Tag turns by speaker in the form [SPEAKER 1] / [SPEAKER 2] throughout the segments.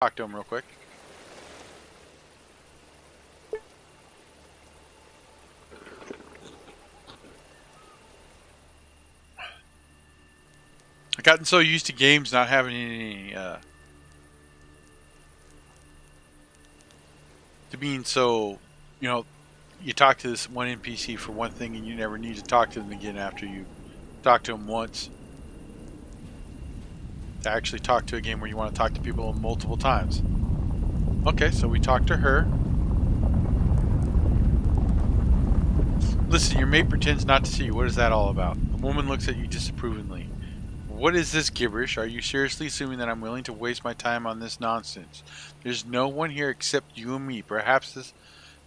[SPEAKER 1] Talk to him real quick. I've gotten so used to games not having any, to being so, you talk to this one NPC for one thing and you never need to talk to them again after you talk to them once. To actually talk to a game where you want to talk to people multiple times. Okay, so we talked to her. Listen, your mate pretends not to see you. What is that all about? The woman looks at you disapprovingly. What is this gibberish? Are you seriously assuming that I'm willing to waste my time on this nonsense? There's no one here except you and me. Perhaps this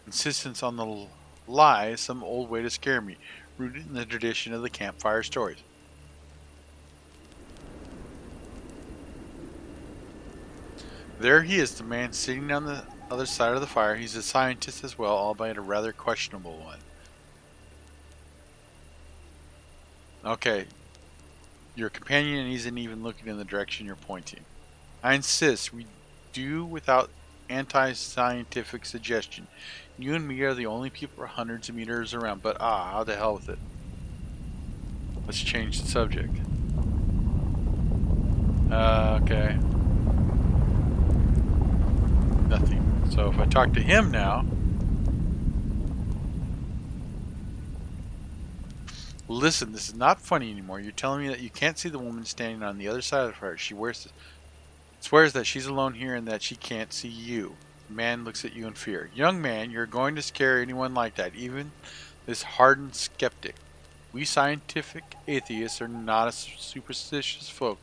[SPEAKER 1] insistence on the lie is some old way to scare me, rooted in the tradition of the campfire stories. There he is, the man sitting on the other side of the fire. He's a scientist as well, albeit a rather questionable one. Okay. Your companion isn't even looking in the direction you're pointing. I insist, we do without anti-scientific suggestion. You and me are the only people hundreds of meters around, but how the hell with it. Let's change the subject. Okay. Nothing. So if I talk to him now... Listen, this is not funny anymore. You're telling me that you can't see the woman standing on the other side of the fire. She swears that she's alone here and that she can't see you. The man looks at you in fear. Young man, you're going to scare anyone like that, even this hardened skeptic. We scientific atheists are not a superstitious folk.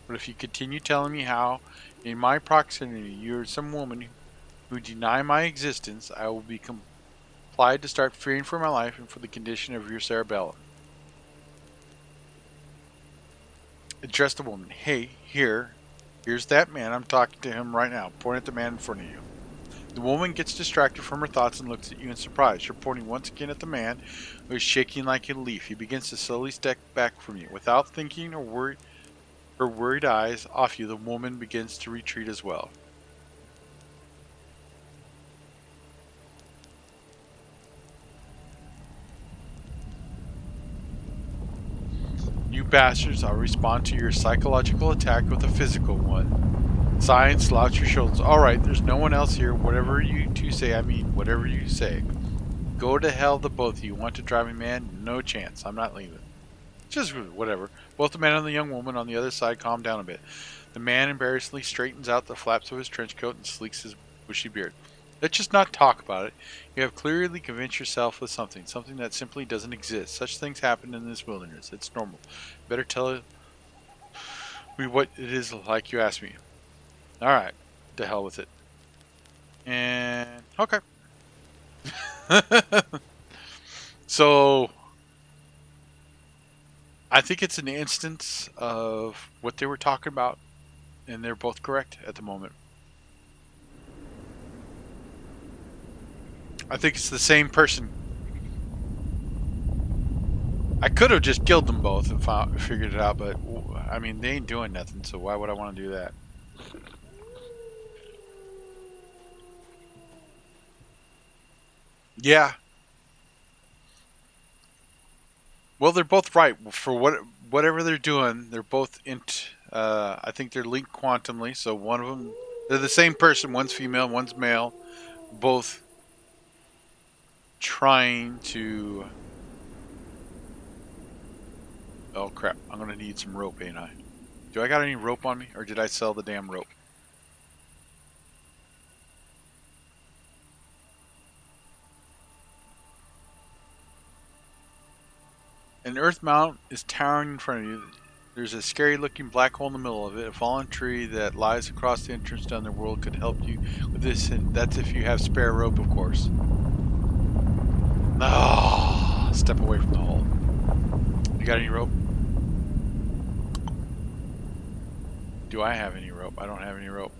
[SPEAKER 1] But if you continue telling me how, in my proximity, you're some woman who deny my existence, I will be compelled to start fearing for my life and for the condition of your cerebellum. Address the woman. Hey, here's that man. I'm talking to him right now. Point at the man in front of you. The woman gets distracted from her thoughts and looks at you in surprise. You're pointing once again at the man who is shaking like a leaf. He begins to slowly step back from you. Without thinking or her worried eyes off you, the woman begins to retreat as well. You bastards, I'll respond to your psychological attack with a physical one. Science, slouch your shoulders. Alright, there's no one else here. Whatever you two say, I mean whatever you say. Go to hell, the both of you. Want to drive me mad? No chance. I'm not leaving. Just whatever. Both the man and the young woman on the other side calm down a bit. The man embarrassedly straightens out the flaps of his trench coat and sleeks his bushy beard. Let's just not talk about it. You have clearly convinced yourself of something that simply doesn't exist. Such things happen in this wilderness. It's normal. Better tell me what it is like you asked me. Alright. To hell with it. And... okay. So... I think it's an instance of what they were talking about. And they're both correct at the moment. I think it's the same person. I could have just killed them both and figured it out, but I mean, they ain't doing nothing, so why would I want to do that? Yeah. Well, they're both right for whatever they're doing. They're both I think they're linked quantumly. So one of them, they're the same person. One's female, one's male. Both trying to... Oh crap, I'm gonna need some rope, ain't I? Do I got any rope on me, or did I sell the damn rope? An earth mount is towering in front of you. There's a scary looking black hole in the middle of it. A fallen tree that lies across the entrance to the world could help you with this, and that's if you have spare rope, of course. Oh, step away from the hole. You got any rope? Do I have any rope? I don't have any rope.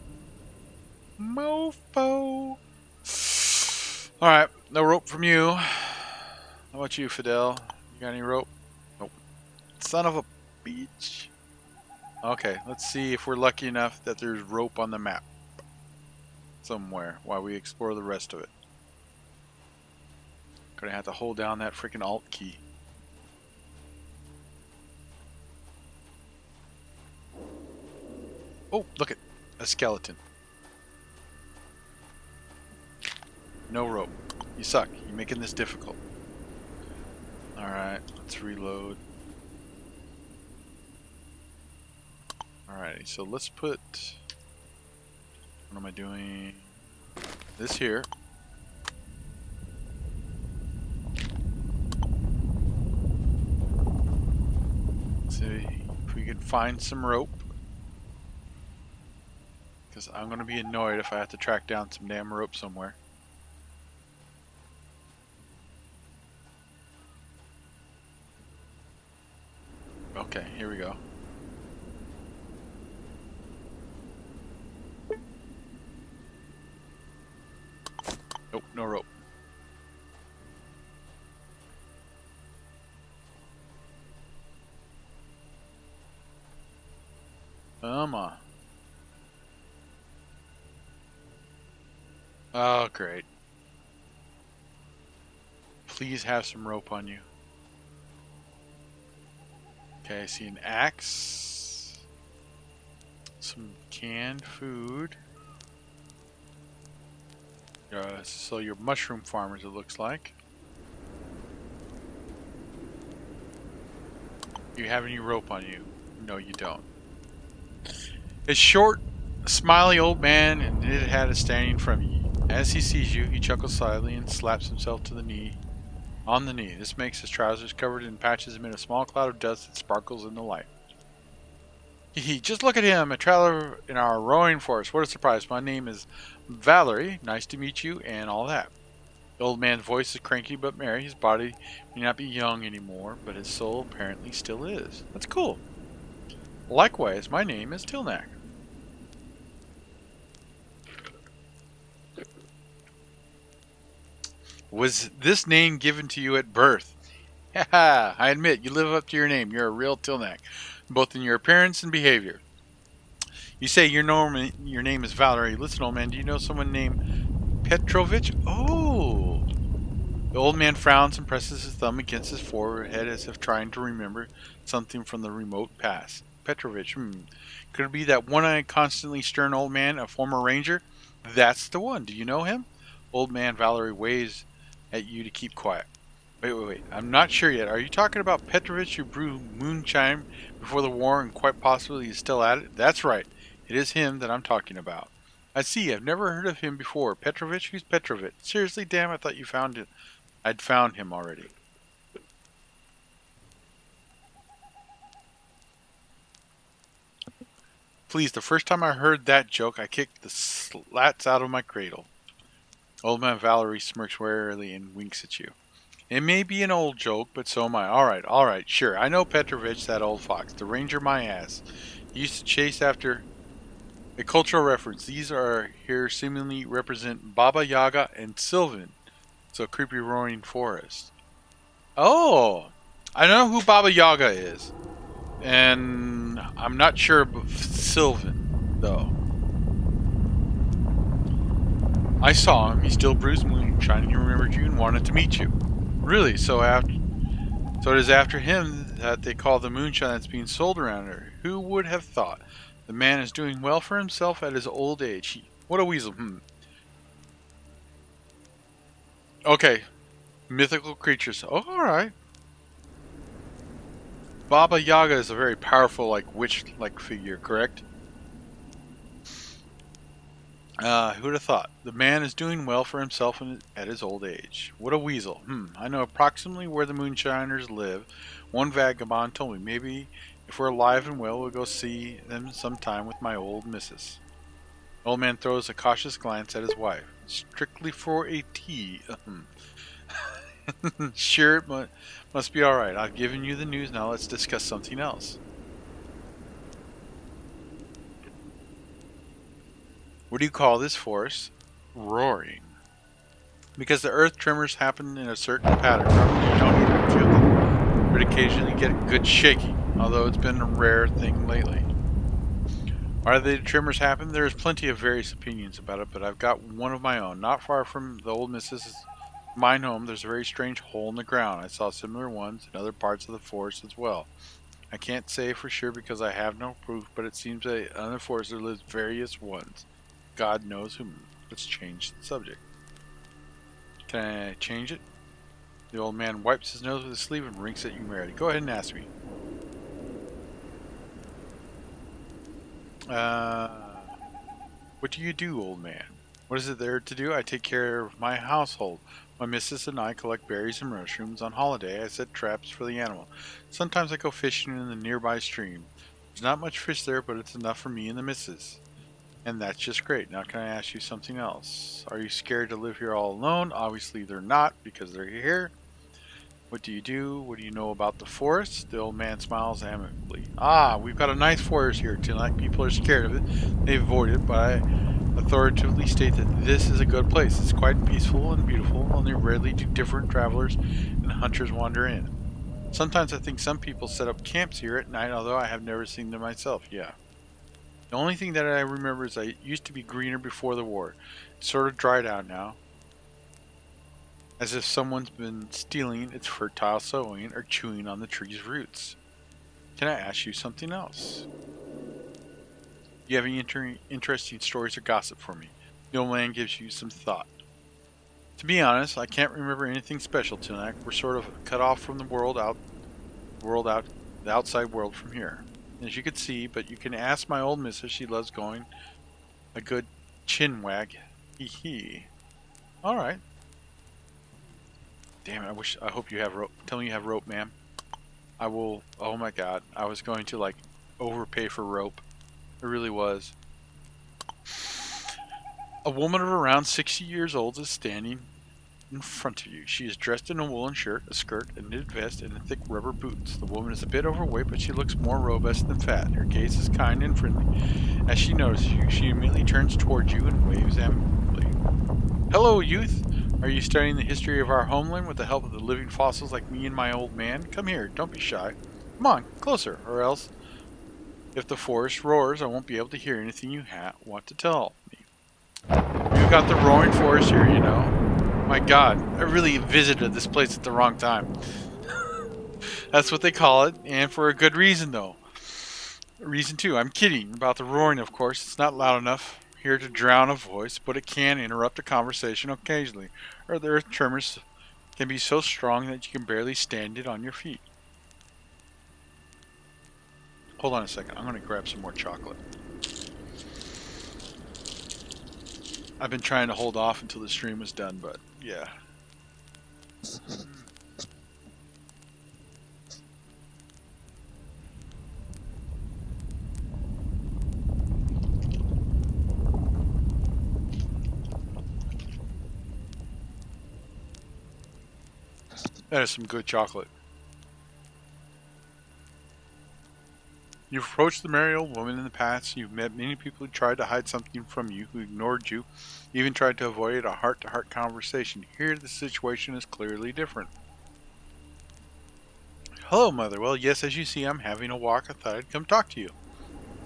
[SPEAKER 1] Mofo! Alright, no rope from you. How about you, Fidel? You got any rope? Nope. Son of a bitch. Okay, let's see if we're lucky enough that there's rope on the map. somewhere while we explore the rest of it. Gonna have to hold down that freaking Alt key. Oh, look at a skeleton. No rope. You suck. You're making this difficult. Alright, let's reload. Alrighty, so let's put... What am I doing? This here. See if we can find some rope. Because I'm going to be annoyed if I have to track down some damn rope somewhere. Okay, here we go. Nope, no rope. Come on. Oh, great. Please have some rope on you. Okay, I see an axe. Some canned food. So you're mushroom farmers, it looks like. Do you have any rope on you? No, you don't. A short, smiley old man in knitted hat is standing in front of you. As he sees you, he chuckles slightly and slaps himself to the knee. On the knee. This makes his trousers covered in patches amid a small cloud of dust that sparkles in the light. Just look at him, a traveler in our roaring forest. What a surprise. My name is Valerie. Nice to meet you, and all that. The old man's voice is cranky but merry. His body may not be young anymore, but his soul apparently still is. That's cool. Likewise, my name is Tilnak. Was this name given to you at birth? Haha, I admit, you live up to your name. You're a real Tilnak, both in your appearance and behavior. You say your name is Valerie. Listen, old man, do you know someone named Petrovich? Oh! The old man frowns and presses his thumb against his forehead as if trying to remember something from the remote past. Petrovich, Could it be that one-eyed, constantly stern old man, a former ranger? That's the one. Do you know him? Old man Valerie waves at you to keep quiet. Wait. I'm not sure yet. Are you talking about Petrovich who brewed moonshine before the war and quite possibly is still at it? That's right. It is him that I'm talking about. I see. I've never heard of him before. Petrovich? Who's Petrovich? Seriously, damn, I thought you found it. I'd found him already. Please, the first time I heard that joke, I kicked the slats out of my cradle. Old man Valerie smirks warily and winks at you. It may be an old joke, but so am I. All right, sure. I know Petrovich, that old fox, the ranger my ass. He used to chase after... A cultural reference. These are here seemingly represent Baba Yaga and Sylvan. So creepy roaring forest. Oh! I know who Baba Yaga is. And I'm not sure of Sylvan, though. I saw him. He still brews moonshine and he remembered you and wanted to meet you. Really? So it is after him that they call the moonshine that's being sold around here. Who would have thought? The man is doing well for himself at his old age. What a weasel. Okay. Mythical creatures. Oh, alright. Baba Yaga is a very powerful, witch-like figure, correct? Who'd have thought? The man is doing well for himself at his old age. What a weasel. I know approximately where the moonshiners live. One vagabond told me. Maybe if we're alive and well, we'll go see them sometime with my old missus. Old man throws a cautious glance at his wife. Strictly for a tea. Sure, it must be alright. I've given you the news. Now let's discuss something else. What do you call this force? Roaring. Because the earth tremors happen in a certain pattern. Normally you don't even feel them, but occasionally get a good shaking, although it's been a rare thing lately. Why do the tremors happen? There's plenty of various opinions about it, but I've got one of my own. Not far from the old Mrs. Mine home, there's a very strange hole in the ground. I saw similar ones in other parts of the forest as well. I can't say for sure because I have no proof, but it seems that in the forest there lives various ones. God knows whom. Let's change the subject. Can I change it? The old man wipes his nose with his sleeve and winks at you merrily. Go ahead and ask me. What do you do, old man? What is it there to do? I take care of my household. My missus and I collect berries and mushrooms. On holiday, I set traps for the animal. Sometimes I go fishing in the nearby stream. There's not much fish there, but it's enough for me and the missus. And that's just great. Now can I ask you something else? Are you scared to live here all alone? Obviously they're not, because they're here. What do you do? What do you know about the forest? The old man smiles amicably. Ah, we've got a nice forest here tonight. People are scared of it. They avoid it, but I authoritatively state that this is a good place. It's quite peaceful and beautiful. Only rarely do different travelers and hunters wander in. Sometimes I think some people set up camps here at night, although I have never seen them myself. Yeah. The only thing that I remember is it used to be greener before the war. It's sort of dried out now, as if someone's been stealing its fertile sowing or chewing on the tree's roots. Can I ask you something else? Do you have any interesting stories or gossip for me? The old man gives you some thought. To be honest, I can't remember anything special tonight. We're sort of cut off from the the outside world from here. As you can see, but you can ask my old missus. She loves going a good chin wag. Hee hee. All right. Damn it! I hope you have rope. Tell me you have rope, ma'am. I will. Oh my God! I was going to like overpay for rope. It really was. A woman of around 60 years old is standing in front of you. She is dressed in a woolen shirt, a skirt, a knitted vest, and thick rubber boots. The woman is a bit overweight, but she looks more robust than fat. Her gaze is kind and friendly. As she notices you, she immediately turns towards you and waves amicably. Hello, youth! Are you studying the history of our homeland with the help of the living fossils like me and my old man? Come here, don't be shy. Come on, closer, or else, if the forest roars, I won't be able to hear anything you want to tell me. We've got the roaring forest here, you know. My God, I really visited this place at the wrong time. That's what they call it, and for a good reason, though. Reason 2, I'm kidding about the roaring, of course. It's not loud enough here to drown a voice, but it can interrupt a conversation occasionally, or the earth tremors can be so strong that you can barely stand it on your feet. Hold on a second, I'm going to grab some more chocolate. I've been trying to hold off until the stream was done, but yeah. That is some good chocolate. You've approached the merry old woman in the past. You've met many people who tried to hide something from you, who ignored you, even tried to avoid a heart-to-heart conversation. Here, the situation is clearly different. Hello, Mother. Well, yes, as you see, I'm having a walk. I thought I'd come talk to you.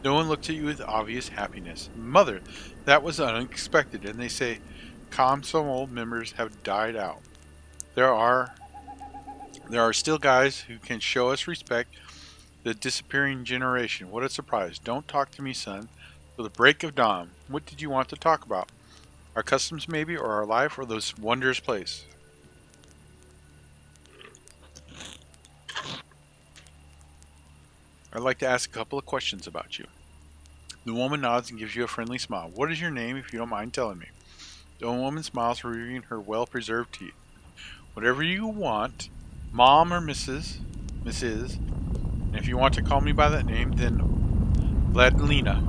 [SPEAKER 1] No one looks at you with obvious happiness. Mother, that was unexpected, and they say, some old members have died out. There are still guys who can show us respect. The disappearing generation. What a surprise. Don't talk to me, son. For the break of dawn. What did you want to talk about? Our customs, maybe, or our life, or this wondrous place? I'd like to ask a couple of questions about you. The woman nods and gives you a friendly smile. What is your name, if you don't mind telling me? The old woman smiles, revealing her well-preserved teeth. Whatever you want, Mom or Mrs. And if you want to call me by that name, then Vladilina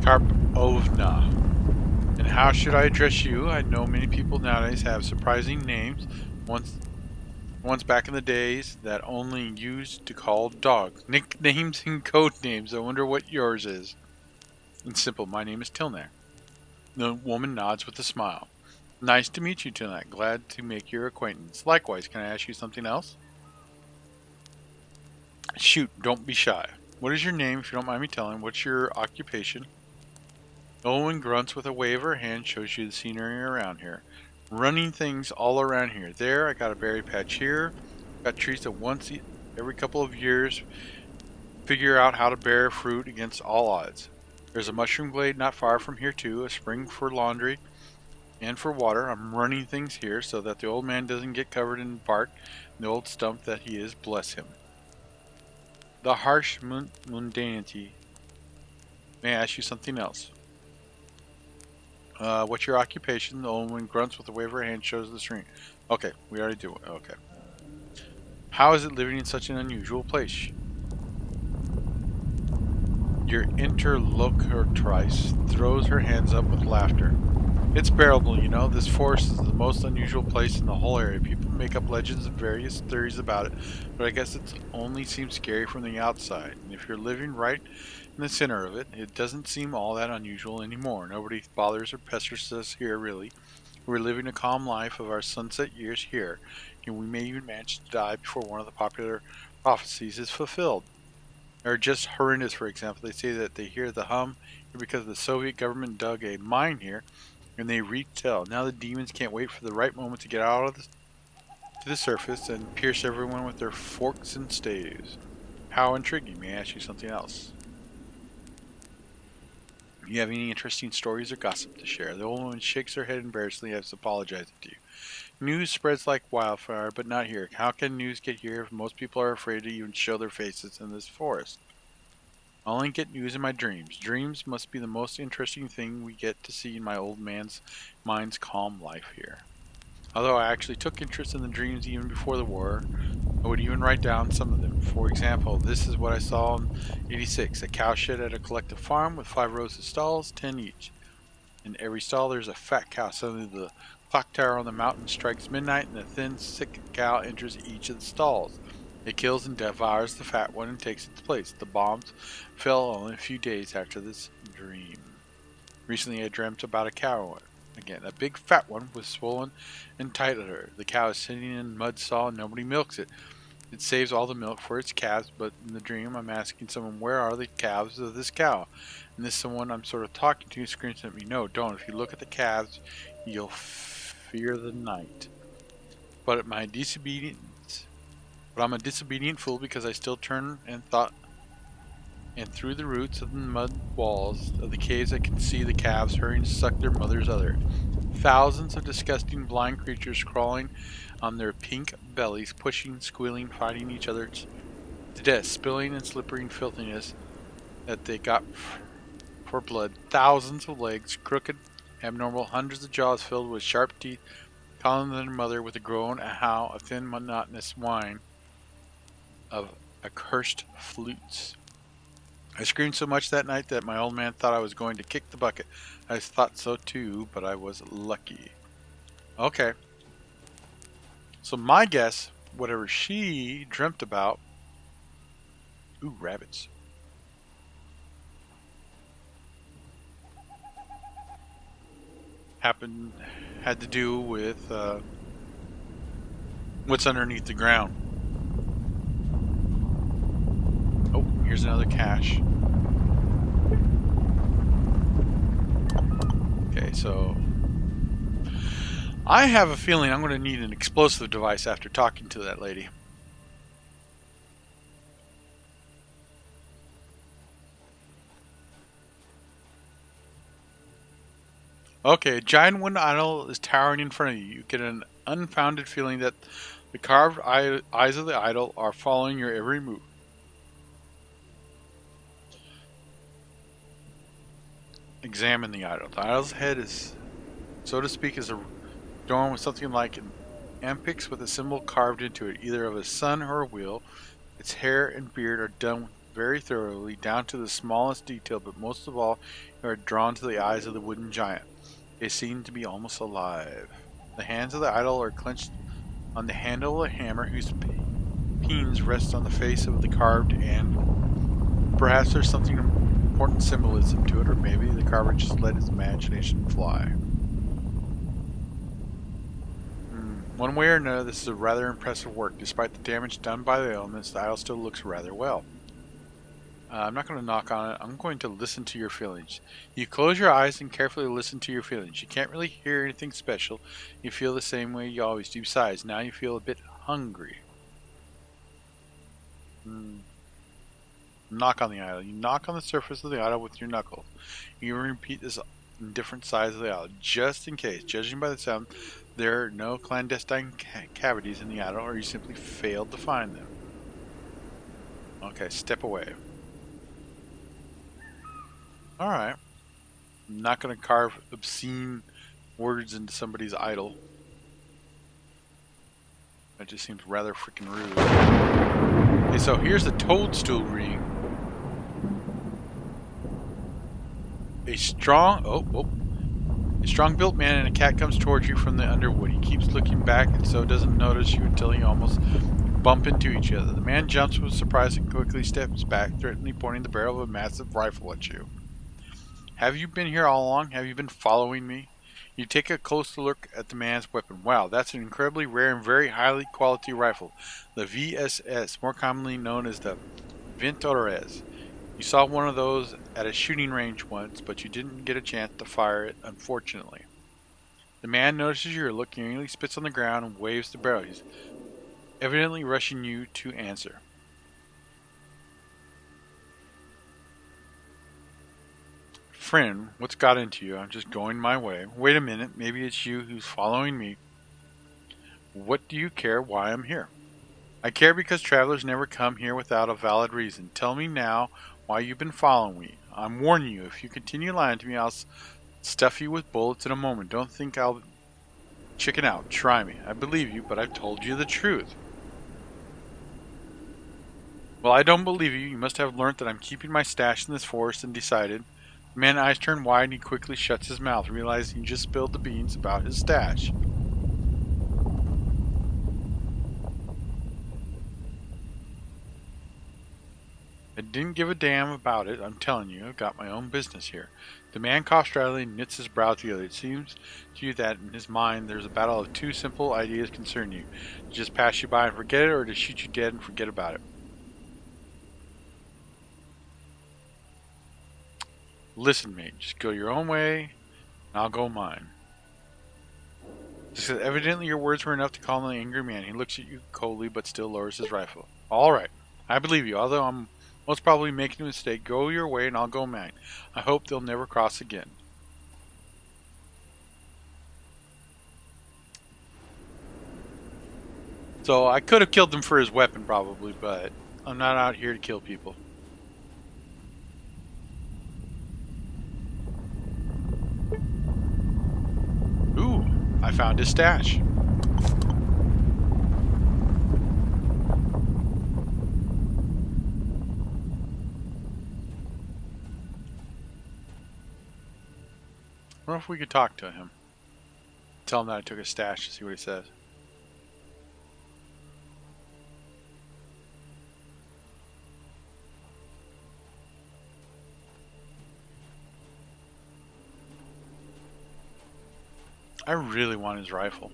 [SPEAKER 1] Karpovna. And how should I address you? I know many people nowadays have surprising names. Once back in the days that only used to call dogs. Nicknames and code names. I wonder what yours is. And simple, my name is Tilnak. The woman nods with a smile. Nice to meet you, Tilnak. Glad to make your acquaintance. Likewise, can I ask you something else? Shoot, don't be shy. What is your name, if you don't mind me telling? What's your occupation? Owen grunts with a wave of her hand, shows you the scenery around here. Running things all around here. There, I got a berry patch here. Got trees that once every couple of years figure out how to bear fruit against all odds. There's a mushroom glade not far from here too, a spring for laundry and for water. I'm running things here so that the old man doesn't get covered in bark, the old stump that he is, bless him. The harsh mundanity. May I ask you something else? What's your occupation? The old one grunts with a wave of her hand, shows the screen. Okay, we already do it. Okay. How is it living in such an unusual place? Your interlocutrice throws her hands up with laughter. It's bearable, you know. This forest is the most unusual place in the whole area. People make up legends and various theories about it, but I guess it only seems scary from the outside. And if you're living right in the center of it, it doesn't seem all that unusual anymore. Nobody bothers or pesters us here, really. We're living a calm life of our sunset years here, and we may even manage to die before one of the popular prophecies is fulfilled. Or just horrendous, for example. They say that they hear the hum because the Soviet government dug a mine here, and they retell. Now the demons can't wait for the right moment to get out of to the surface and pierce everyone with their forks and staves. How intriguing. May I ask you something else? You have any interesting stories or gossip to share? The old woman shakes her head embarrassedly as apologizing to you. News spreads like wildfire, but not here. How can news get here if most people are afraid to even show their faces in this forest? I only get news in my dreams. Dreams must be the most interesting thing we get to see in my old man's mind's calm life here. Although I actually took interest in the dreams even before the war, I would even write down some of them. For example, this is what I saw in '86. A cowshed at a collective farm with 5 rows of stalls, 10 each. In every stall there's a fat cow. Suddenly the clock tower on the mountain strikes midnight and a thin, sick cow enters each of the stalls. It kills and devours the fat one and takes its place. The bombs fell only a few days after this dream. Recently I dreamt about a cow again. A big fat one was swollen and tight at her. The cow is sitting in a mud stall and nobody milks it. It saves all the milk for its calves, but in the dream I'm asking someone, where are the calves of this cow? And this someone I'm sort of talking to screams at me, no, don't. If you look at the calves, you'll fear the night. But I'm a disobedient fool because I still turn and thought, and through the roots of the mud walls of the caves I can see the calves hurrying to suck their mother's udder. Thousands of disgusting blind creatures crawling on their pink bellies, pushing, squealing, fighting each other to death, spilling and slippering filthiness that they got for blood. Thousands of legs, crooked, abnormal, hundreds of jaws filled with sharp teeth, calling their mother with a groan, a howl, a thin, monotonous whine of accursed flutes. I screamed so much that night that my old man thought I was going to kick the bucket. I thought so too, but I was lucky. Okay. So my guess, whatever she dreamt about... Ooh, rabbits. Had to do with what's underneath the ground. Oh, here's another cache. Okay, so I have a feeling I'm going to need an explosive device after talking to that lady. Okay, a giant wooden idol is towering in front of you. You get an unfounded feeling that the carved eyes of the idol are following your every move. Examine the idol. The idol's head is, so to speak, is adorned with something like an ampix with a symbol carved into it, either of a sun or a wheel. Its hair and beard are done very thoroughly, down to the smallest detail, but most of all, you are drawn to the eyes of the wooden giant. They seem to be almost alive. The hands of the idol are clenched on the handle of a hammer whose pins rest on the face of the carved anvil. Perhaps there's something important symbolism to it, or maybe the carver just let his imagination fly. One way or another, this is a rather impressive work. Despite the damage done by the elements, the idol still looks rather well. I'm not going to knock on it. I'm going to listen to your feelings. You close your eyes and carefully listen to your feelings. You can't really hear anything special. You feel the same way you always do. Besides, now you feel a bit hungry. Knock on the idol. You knock on the surface of the idol with your knuckle. You repeat this in different sides of the idol, just in case. Judging by the sound, there are no clandestine cavities in the idol, or you simply failed to find them. Okay, step away. Alright. I'm not going to carve obscene words into somebody's idol. That just seems rather freaking rude. Okay, so here's the toadstool ring. A strong-built man and a cat comes towards you from the underwood. He keeps looking back and so doesn't notice you until you almost bump into each other. The man jumps with surprise and quickly steps back, threateningly pointing the barrel of a massive rifle at you. Have you been here all along? Have you been following me? You take a closer look at the man's weapon. Wow, that's an incredibly rare and very highly quality rifle. The VSS, more commonly known as the Ventores. You saw one of those at a shooting range once, but you didn't get a chance to fire it, unfortunately. The man notices you're looking, immediately spits on the ground and waves the barrel. He's evidently rushing you to answer. Friend, what's got into you? I'm just going my way. Wait a minute, maybe it's you who's following me. What do you care why I'm here? I care because travelers never come here without a valid reason. Tell me now why you've been following me. I'm warning you, if you continue lying to me, I'll stuff you with bullets in a moment. Don't think I'll chicken out. Try me. I believe you, but I've told you the truth. Well, I don't believe you. You must have learnt that I'm keeping my stash in this forest and decided. The man's eyes turn wide and he quickly shuts his mouth, realizing he just spilled the beans about his stash. I didn't give a damn about it, I'm telling you. I've got my own business here. The man coughs dryly and knits his brow together. It seems to you that in his mind there's a battle of two simple ideas concerning you. To just pass you by and forget it, or to shoot you dead and forget about it. Listen, mate, just go your own way, and I'll go mine. Evidently your words were enough to calm the angry man. He looks at you coldly, but still lowers his rifle. All right, I believe you, although I'm most probably making a mistake. Go your way, and I'll go mine. I hope they'll never cross again. So I could have killed him for his weapon, probably, but I'm not out here to kill people. Ooh, I found his stash. I wonder if we could talk to him. Tell him that I took his stash to see what he says. I really want his rifle.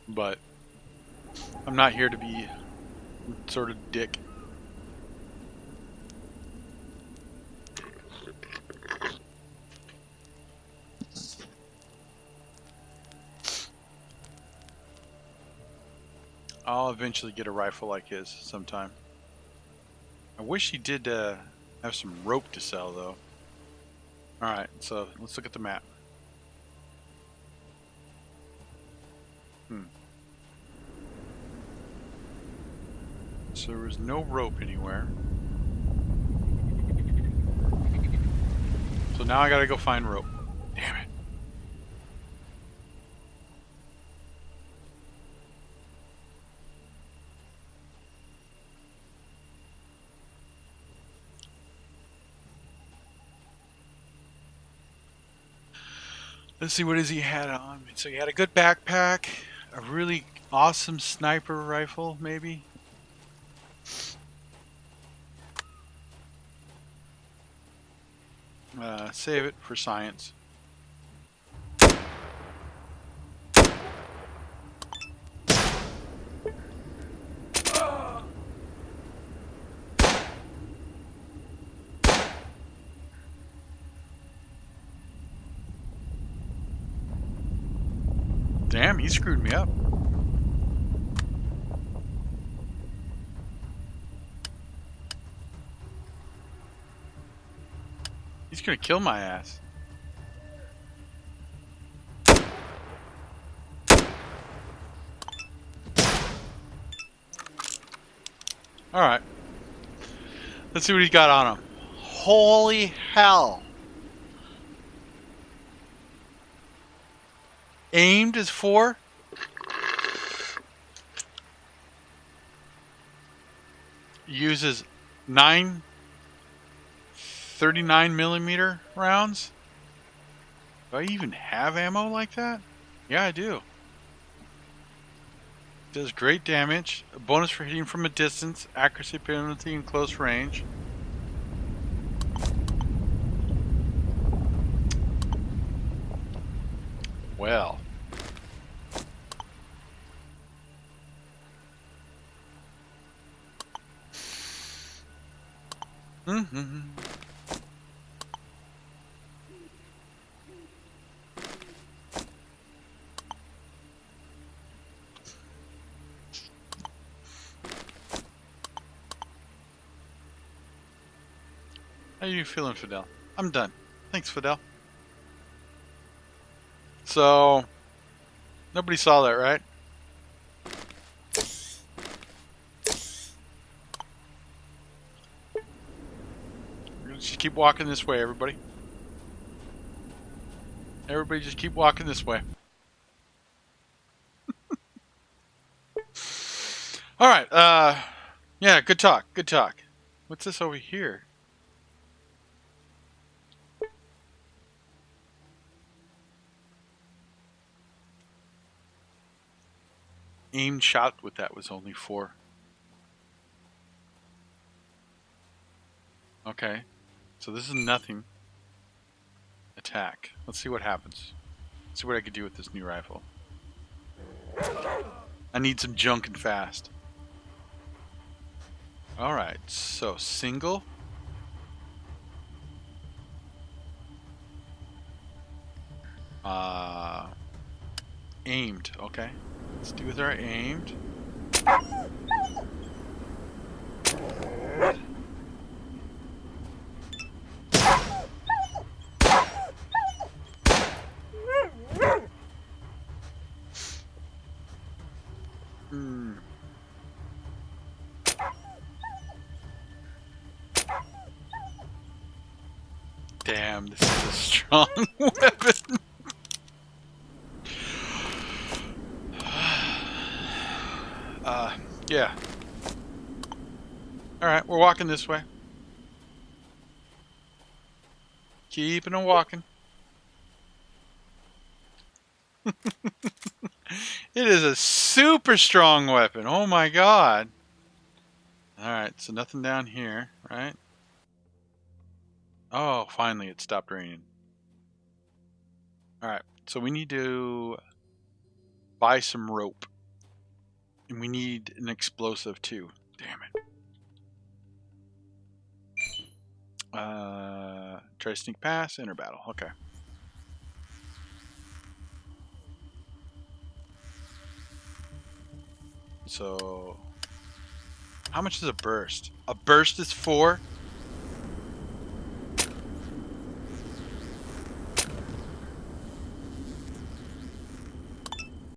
[SPEAKER 1] But I'm not here to be sort of dick. I'll eventually get a rifle like his sometime. I wish he did have some rope to sell though. Alright, so let's look at the map. So there was no rope anywhere. So now I gotta go find rope. Damn it. Let's see, what does he had on? So he had a good backpack, a really awesome sniper rifle, maybe. Save it for science. Damn, he screwed me up. He's gonna kill my ass. Alright. Let's see what he got on him. Holy hell. Aimed is 4. Uses 9 39mm rounds. Do I even have ammo like that? Yeah, I do. Does great damage. A bonus for hitting from a distance. Accuracy penalty in close range. Well. Mm-hmm. How are you feeling, Fidel? I'm done. Thanks, Fidel. So, nobody saw that, right? Just keep walking this way, everybody. Everybody just keep walking this way. Alright, yeah, good talk, good talk. What's this over here? Aimed shot with that was only 4. Okay, so this is nothing. Attack. Let's see what happens. Let's see what I can do with this new rifle. I need some junk and fast. Alright, so single. Aimed, okay. Let's do with our aimed. Damn, this is a strong weapon. Yeah. Alright, we're walking this way. Keeping on walking. It is a super strong weapon. Oh my god. Alright, so nothing down here, right? Oh, finally it stopped raining. Alright, so we need to buy some rope. And we need an explosive too. Damn it. Try to sneak past, enter battle. Okay. So, how much is a burst? A burst is 4?